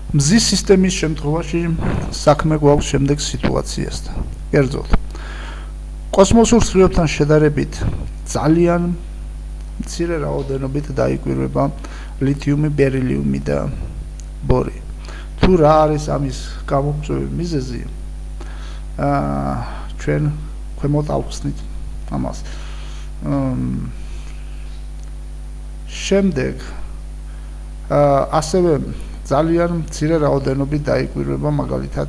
მზის სისტემის შემთხვევაში საქმე გვაქვს შემდეგ სიტუაციასთან. კერძოდ, კოსმოსურ სხივებთან შედარებით ძალიან მცირე რაოდენობით დაიკვირვება ლითიუმი, ბერილიუმი და ბორი. თუ რა არის ამის გამომწვევი მიზეზი, ჩვენ ქვემოთ ავხსნით ამას. შემდეგ ასევე ძალიან მცირე რაოდენობით დაიკვირვება მაგალითად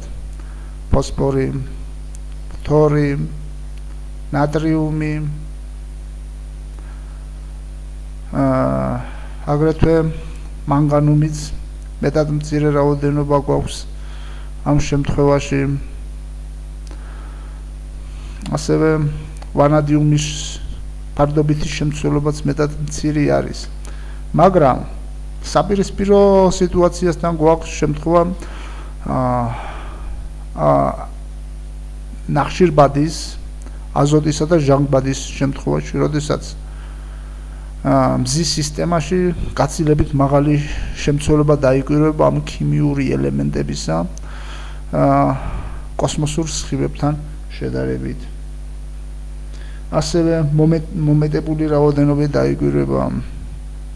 ფოსფორი, ფთორი, ნატრიუმი, აგრეთვე მანგანუმიც მეტად მცირე რაოდენობა გვაქვს ამ შემთხვევაში. ასევე ვანადიუმის ფარდობითი შემცველობაც მეტად მცირე არის. მაგრამ საპირისპირო სიტუაციასთან გვაქვს შემთხვევა ნახშირბადის, აზოტისა და ჟანგბადის შემთხვევაში, როდესაც მზის სისტემაში გაცილებით მაღალი შემცველობა დაიკვირვება ამ ქიმიური ელემენტებისა კოსმოსურ სხივებთან შედარებით. ასევე მომეტებული რაოდენობით დაიკვირვება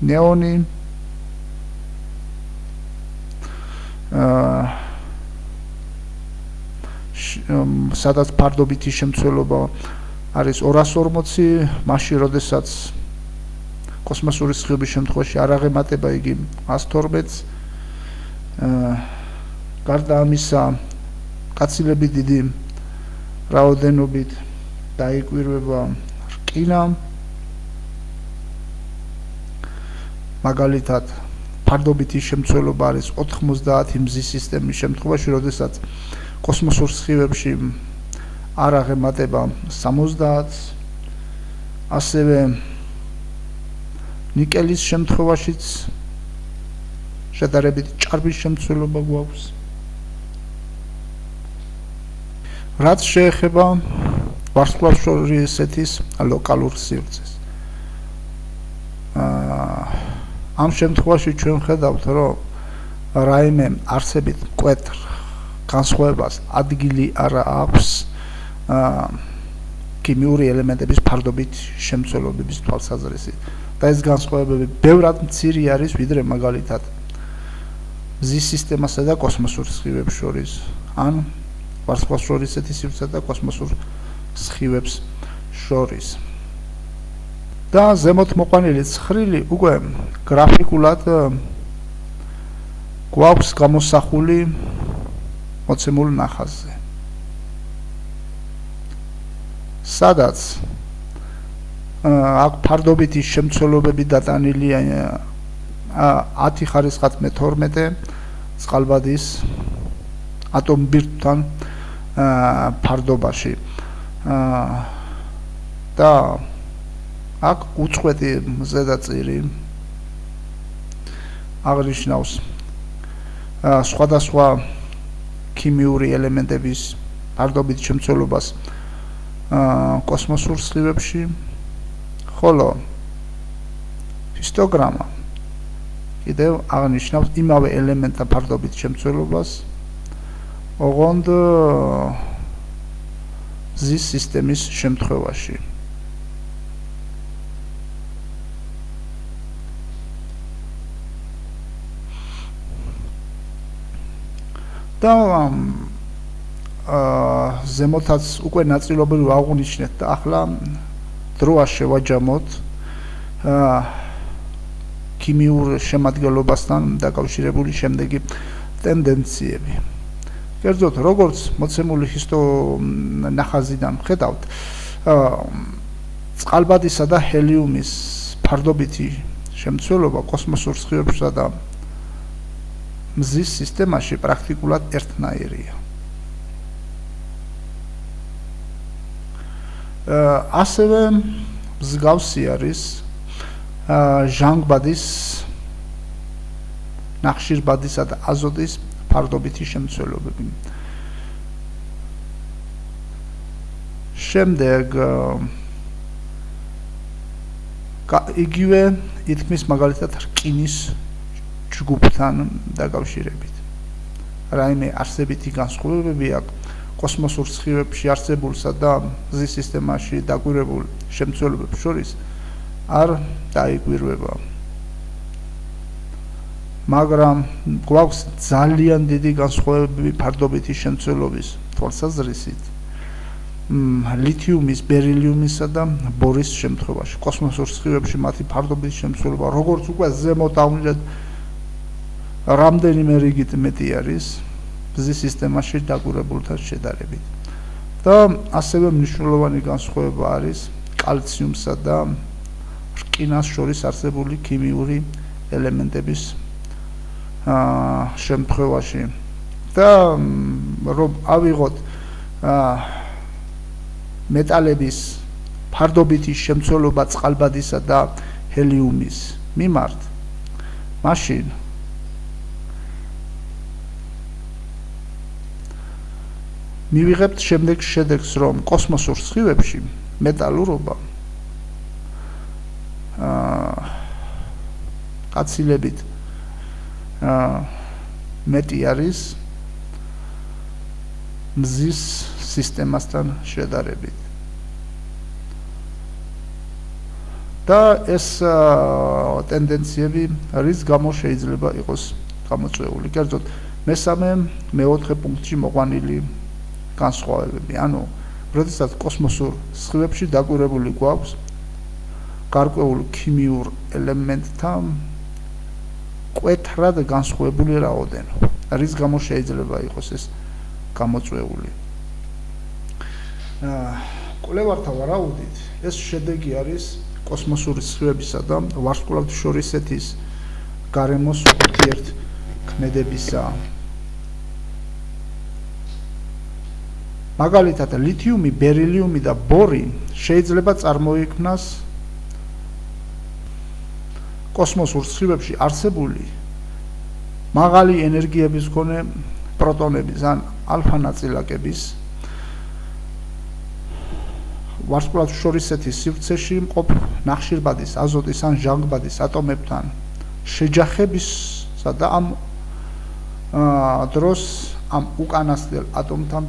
ნეონი, სადაც ფარდობითი შემცველობა არის 240, მაშინ როდესაც კოსმოსური სხივების შემთხვევაში არ აღემატება იგი 112-ს. გარდა ამისა, გაცილებით დიდი რაოდენობით დაიკვირვება რკინა, მაგალითად ფარდობითი შემცველობა არის 90 მზის სისტემის შემთხვევაში, როდესაც კოსმოსურ სხივებში არ აღემატება 70-ს. ასევე ნიკელის შემთხვევაშიც შედარებით ჭარბი შემცველობა გვაქვს. რაც შეეხება ვარსკვლავთშორისეთის ლოკალურ სივრცეს. ამ შემთხვევაში ჩვენ ხედავთ, რომ რაიმე არსებით მკვეთრ განსხვავებას ადგილი არ აქვს ქიმიური ელემენტების ფარდობით შემცველობების თვალსაზრისით. და ეს განსხვავებები ბევრად მცირე არის, ვიდრე მაგალითად მზის სისტემასა და კოსმოსურ სხივებს შორის, ან ვარსკვლავთშორისეთის სივრცესა და კოსმოსურ სხივებს შორის. და ზემოთ მოყვანილი ცხრილი უკვე გრაფიკულად გვაქვს გამოსახული მოცემულ ნახაზზე, სადაც აქ ფარდობითი შემცველობები დატანილია 10 ხარისხად მე-12 წყალბადის ატომბირთვთან ფარდობაში. და აქ უწყვეტი ზედაწირი აღნიშნავს სხვადასხვა ქიმიური ელემენტების ფარდობით შემცველობას კოსმოსურ სხივებში, ხოლო ჰისტოგრამა კიდევ აღნიშნავს იმავე ელემენტთა ფარდობით შემცველობას ოღონდ მზის სისტემის შემთხვევაში. და ზემოთაც უკვე ნაწილობრივ აღვნიშნეთ და ახლა დროა შევაჯამოთ ქიმიურ შემადგენლობასთან დაკავშირებული შემდეგი ტენდენციები. კერძოდ, როგორც მოცემული ნახაზიდან ხედავთ, წყალბადისა და ჰელიუმის ფარდობითი შემცველობა კოსმოსურ სხივებსა და მზის სისტემაში პრაქტიკულად ერთნაირია. ასევე მსგავსი არის ჟანგბადის, ნახშირბადისა და აზოტის ფარდობითი შემცველობები. შემდეგ იგივე ითქმის მაგალითად რკინის ჯგუფთან დაკავშირებით. რაიმე არსებითი განსხვავებები აქვს კოსმოსურ სხივებში არსებულსა და მზის სისტემაში დაკვირვებულ შემცველობებს შორის არ დაიკვირვება. მაგრამ გვაქვს ძალიან დიდი განსხვავებები ფარდობითი შემცველობის თვალსაზრისით ლითიუმის, ბერილიუმისა და ბორის შემთხვევაში. კოსმოსურ სხივებში მათი ფარდობითი შემცველობა, როგორც უკვე ზემოთ ავნილეთ, რამდენიმე რიგით მეტი არის მზის სისტემაში დაკვირვებულთან შედარებით. და ასევე მნიშვნელოვანი განსხვავება არის კალციუმსა და რკინას შორის არსებული ქიმიური ელემენტების შემთხვევაში. და რომ ავიღოთ მეტალების ფარდობითი შემცველობა წყალბადისა და ჰელიუმის მიმართ, მაშინ მივიღებთ შემდეგ შედეგს, რომ კოსმოსურ სხივებში მეტალურობა გაცილებით მეტი არის მზის სისტემასთან შედარებით. და ეს ტენდენციები რის გამო შეიძლება იყოს გამოწვეული. კერძოდ, მესამე, მეოთხე პუნქტში მოყვანილი განსხვავებები. ანუ, როდესაც კოსმოსურ სხივებში დაკვირვებული გვაქვს გარკვეულ ქიმიურ ელემენტთან მკვეთრად განსხვავებული რაოდენობა. რის გამო შეიძლება იყოს ეს გამოწვეული. კვლევართა ვარაუდით, ეს შედეგი არის კოსმოსური სხივებისა და ვარსკვლავთშორისეთის გარემოს ურთიერთქმედებისა. მაგალითად, ლითიუმი, ბერილიუმი და ბორი შეიძლება წარმოიქმნას კოსმოსურ სხივებში არსებული მაღალი ენერგიების მქონე პროტონების ან ალფა ნაწილაკების ვარსკვლავთშორისეთის სივრცეში მყოფ ნახშირბადის, აზოტის ან ჟანგბადის ატომებთან შეჯახებისა და ამ დროს ამ უკანასკნელ ატომთან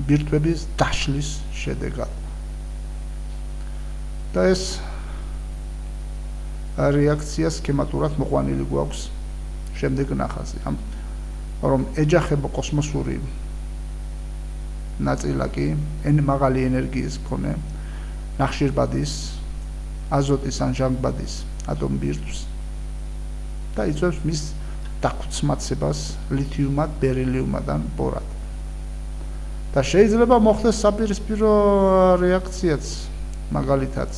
ბირთვების დაშლის შედეგად. და ეს რეაქცია სქემატურად მოყვანილი გვაქვს შემდეგ ნახაზი. რომ ეჯახება კოსმოსური ნაწილაკი, მაღალი ენერგიის მქონე ნახშირბადის, აზოტის ან ჟანგბადის ატომბირთვს და იწვევს მის დაქუცმაცებას ლითიუმად, ბერილიუმად ან ბორად. და შეიძლება მოხდეს საპირისპირო რეაქციაც, მაგალითად,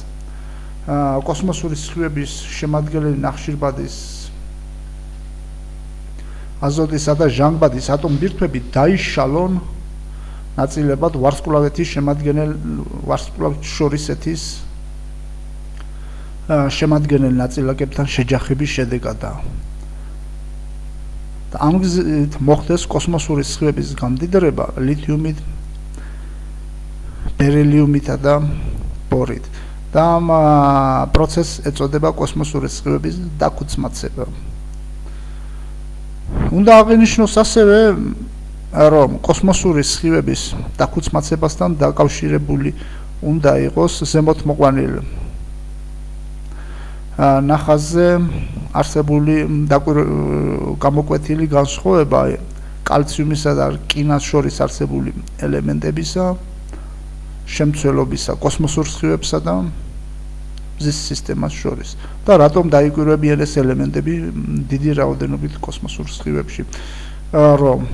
კოსმოსური სხივების შემადგენელი ნახშირბადის, აზოტისა და ჟანგბადის ატომბირთვები დაიშალონ ნაწილებად ვარსკვლავთშორისეთის შემადგენელ ნაწილაკებთან შეჯახების შედეგადაა. და ამ გზით მოხდეს კოსმოსური სხივების გამდიდრება ლითიუმით, ბერილიუმითა და ბორით. და ამ პროცესს ეწოდება კოსმოსური სხივების დაქუცმაცება. უნდა აღინიშნოს ასევე, რომ კოსმოსური სხივების დაქუცმაცებასთან დაკავშირებული უნდა იყოს ზემოთ მოყვანილ ნახაზზე არსებული გამოკვეთილი განსხვავება კალციუმისა და რკინას შორის არსებული ელემენტებისა შემცველობისა კოსმოსურ სხივებსა და მზის სისტემას შორის და რატომ დაიკვირვებიან ეს ელემენტები დიდი რაოდენობით კოსმოსურ სხივებში. რომ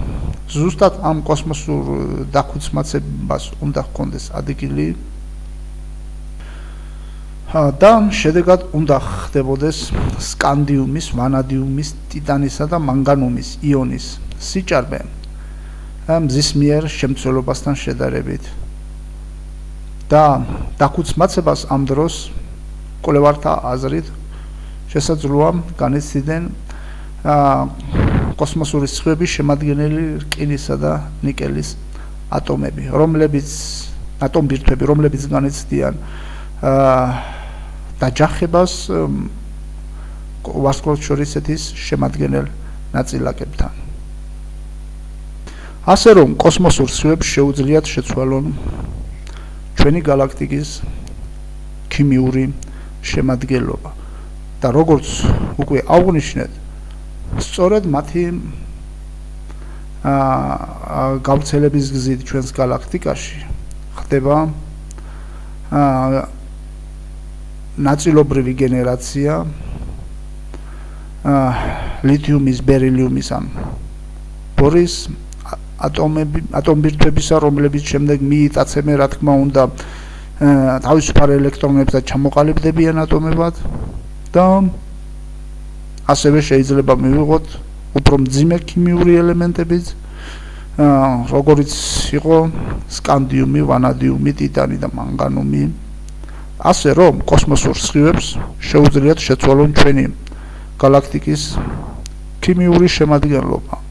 ზუსტად ამ კოსმოსურ დაქუცმაცებას უნდა ჰქონდეს ადგილი და შედეგად უნდა ხდებოდეს სკანდიუმის, ვანადიუმის, ტიტანისა და მანგანუმის იონის სიჭარბე მზის მიერ შემცველობასთან შედარებით. და დაქუცმაცებას ამ დროს კვლევართა აზრით შესაძლოა განიცდიდნენ კოსმოსური სხივების შემადგენელი რკინისა და ნიკელის ატომები, რომლებიც განიცდიან დაჯახებას ვარსკვლავთშორისეთის შემადგენელ ნაწილაკებთან. ასე რომ კოსმოსურ სხივებს შეუძლიათ შეცვალონ ჩვენი galaktikis ქიმიური შემადგენლობა და როგორც უკვე აღვნიშნეთ სწორედ მათი გავრცელების გზით ჩვენს galaktikაში ხდება ნაწილობრივი გენერაცია ლითიუმის, ბერილიუმის ან ბორის ატომბირთვებისა, რომლებიც შემდეგ მიიტაცებენ, რა თქმა უნდა, თავისუფალ ელექტრონებს და ჩამოყალიბდებიან ატომებად და ასევე შეიძლება მივიღოთ უფრო მძიმე ქიმიური ელემენტებიც, როგორიც იყო სკანდიუმი, ვანადიუმი, ტიტანი და მანგანუმი. ასე რომ კოსმოსურ სხივებს შეუძლიათ შეცვალონ ჩვენი galaktikis ქიმიური შემადგენლობა.